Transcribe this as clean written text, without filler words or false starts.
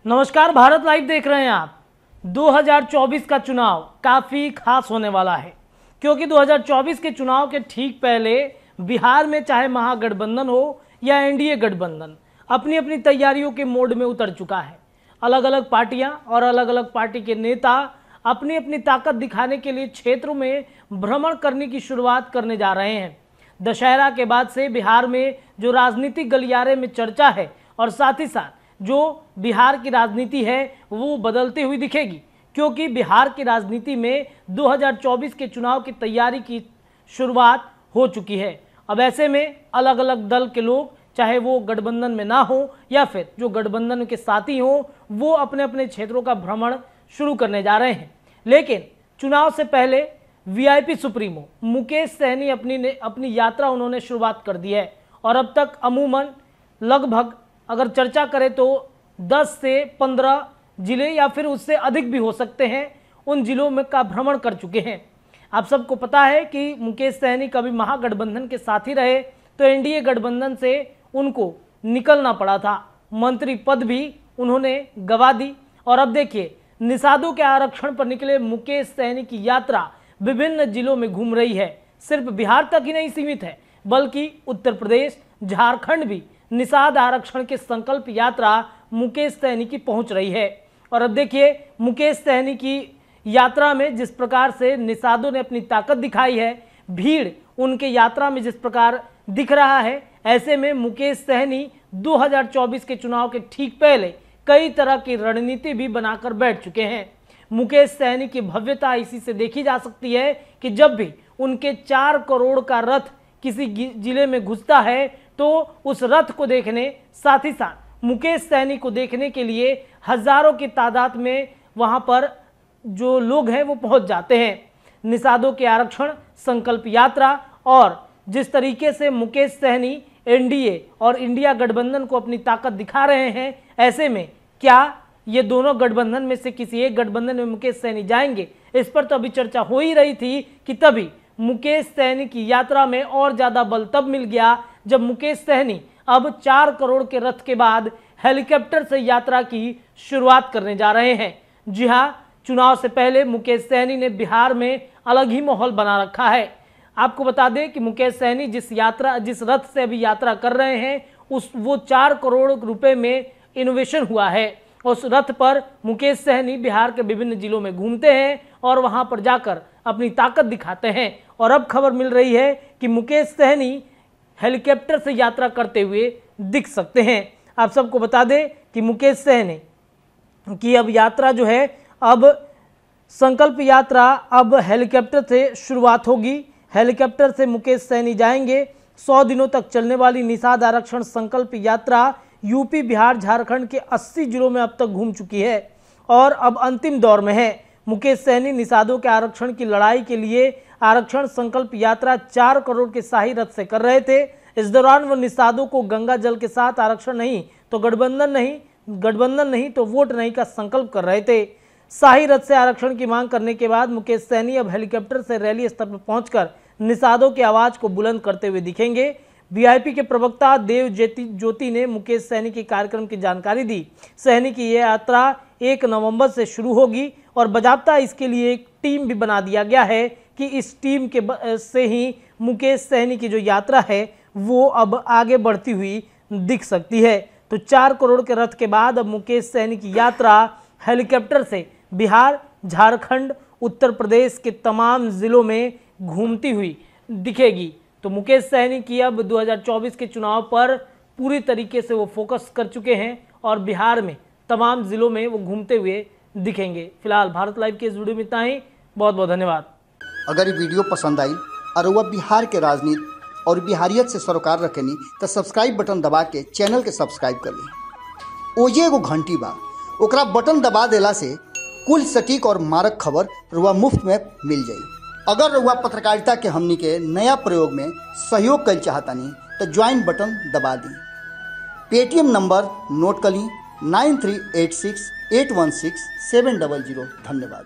नमस्कार, भारत लाइव देख रहे हैं आप। 2024 का चुनाव काफ़ी खास होने वाला है, क्योंकि 2024 के चुनाव के ठीक पहले बिहार में चाहे महागठबंधन हो या एनडीए गठबंधन अपनी अपनी तैयारियों के मोड में उतर चुका है। अलग अलग पार्टियां और अलग अलग पार्टी के नेता अपनी अपनी ताकत दिखाने के लिए क्षेत्रों में भ्रमण करने की शुरुआत करने जा रहे हैं। दशहरा के बाद से बिहार में जो राजनीतिक गलियारे में चर्चा है और साथ ही साथ जो बिहार की राजनीति है वो बदलती हुई दिखेगी, क्योंकि बिहार की राजनीति में 2024 के चुनाव की तैयारी की शुरुआत हो चुकी है। अब ऐसे में अलग अलग दल के लोग, चाहे वो गठबंधन में ना हो या फिर जो गठबंधन के साथी हों, वो अपने अपने क्षेत्रों का भ्रमण शुरू करने जा रहे हैं। लेकिन चुनाव से पहले वीआईपी सुप्रीमो मुकेश सहनी अपनी यात्रा उन्होंने शुरुआत कर दी है और अब तक अमूमन लगभग अगर चर्चा करें तो 10 से 15 जिले या फिर उससे अधिक भी हो सकते हैं, उन जिलों में का भ्रमण कर चुके हैं। आप सबको पता है कि मुकेश सहनी कभी महागठबंधन के साथी रहे तो एनडीए गठबंधन से उनको निकलना पड़ा था, मंत्री पद भी उन्होंने गंवा दी। और अब देखिए, निषादों के आरक्षण पर निकले मुकेश सहनी की यात्रा विभिन्न जिलों में घूम रही है। सिर्फ बिहार तक ही नहीं सीमित है, बल्कि उत्तर प्रदेश, झारखंड भी निषाद आरक्षण के संकल्प यात्रा मुकेश सहनी की पहुंच रही है। और अब देखिए, मुकेश सहनी की यात्रा में जिस प्रकार से निषादों ने अपनी ताकत दिखाई है, भीड़ उनके यात्रा में जिस प्रकार दिख रहा है, ऐसे में मुकेश सहनी 2024 के चुनाव के ठीक पहले कई तरह की रणनीति भी बनाकर बैठ चुके हैं। मुकेश सहनी की भव्यता इसी से देखी जा सकती है कि जब भी उनके 4 करोड़ का रथ किसी जिले में घुसता है तो उस रथ को देखने, साथ ही साथ मुकेश सहनी को देखने के लिए हजारों की तादाद में वहां पर जो लोग हैं वो पहुंच जाते हैं। निषादों के आरक्षण, संकल्प यात्रा और जिस तरीके से मुकेश सहनी एनडीए और इंडिया गठबंधन को अपनी ताकत दिखा रहे हैं, ऐसे में क्या ये दोनों गठबंधन में से किसी एक गठबंधन में मुकेश सहनी जाएंगे, इस पर तो अभी चर्चा हो ही रही थी कि तभी मुकेश सहनी की यात्रा में और ज्यादा बल तब मिल गया जब मुकेश सहनी अब 4 करोड़ के रथ के बाद हेलीकॉप्टर से यात्रा की शुरुआत करने जा रहे हैं। जी हां, चुनाव से पहले मुकेश सहनी ने बिहार में अलग ही माहौल बना रखा है। आपको बता दें कि मुकेश सहनी जिस रथ से अभी यात्रा कर रहे हैं वो 4 करोड़ रुपए में इनोवेशन हुआ है। उस रथ पर मुकेश सहनी बिहार के विभिन्न जिलों में घूमते हैं और वहां पर जाकर अपनी ताकत दिखाते हैं। और अब खबर मिल रही है कि मुकेश सहनी हेलीकॉप्टर से यात्रा करते हुए दिख सकते हैं। आप सबको बता दें कि मुकेश सहनी की अब यात्रा जो है, अब संकल्प यात्रा अब हेलीकॉप्टर से शुरुआत होगी। हेलीकॉप्टर से मुकेश सहनी जाएंगे। 100 दिनों तक चलने वाली निषाद आरक्षण संकल्प यात्रा यूपी, बिहार, झारखंड के 80 जिलों में अब तक घूम चुकी है और अब अंतिम दौर में है। मुकेश सहनी निषादों के आरक्षण की लड़ाई के लिए आरक्षण संकल्प यात्रा 4 करोड़ के शाही रथ से कर रहे थे। इस दौरान वो निषादों को गंगा जल के साथ आरक्षण नहीं तो गठबंधन नहीं तो वोट नहीं का संकल्प कर रहे थे। शाही रथ से आरक्षण की मांग करने के बाद मुकेश सहनी अब हेलीकॉप्टर से रैली स्थल पर पहुंचकर निषादों की आवाज को बुलंद करते हुए दिखेंगे। वीआईपी के प्रवक्ता देव ज्योति ने मुकेश सहनी के कार्यक्रम की जानकारी दी। सहनी की यह यात्रा 1 नवंबर से शुरू होगी और बाकायदा इसके लिए एक टीम भी बना दिया गया है कि इस टीम के से ही मुकेश सहनी की जो यात्रा है वो अब आगे बढ़ती हुई दिख सकती है। तो 4 करोड़ के रथ के बाद अब मुकेश सहनी की यात्रा हेलीकॉप्टर से बिहार, झारखंड, उत्तर प्रदेश के तमाम जिलों में घूमती हुई दिखेगी। तो मुकेश सहनी की अब 2024 के चुनाव पर पूरी तरीके से वो फोकस कर चुके हैं और बिहार में तमाम जिलों में वो घूमते हुए दिखेंगे। फिलहाल भारत लाइव के इस वीडियो में इतना ही। बहुत बहुत धन्यवाद। अगर ये वीडियो पसंद आई और वह बिहार के राजनीति और बिहारियत से सरोकार रखेनी तो सब्सक्राइब बटन दबा के चैनल के सब्सक्राइब कर ली। ओजे एगो घंटी बा, ओकरा बटन दबा देला से कुल सटीक और मारक खबर रुआ मुफ्त में मिल जाई। अगर रुआ पत्रकारिता के हमनी के नया प्रयोग में सहयोग कर चाहतानी तो ज्वाइन बटन दबा दी। पेटीएम नंबर नोट कर ली 9386816700। धन्यवाद।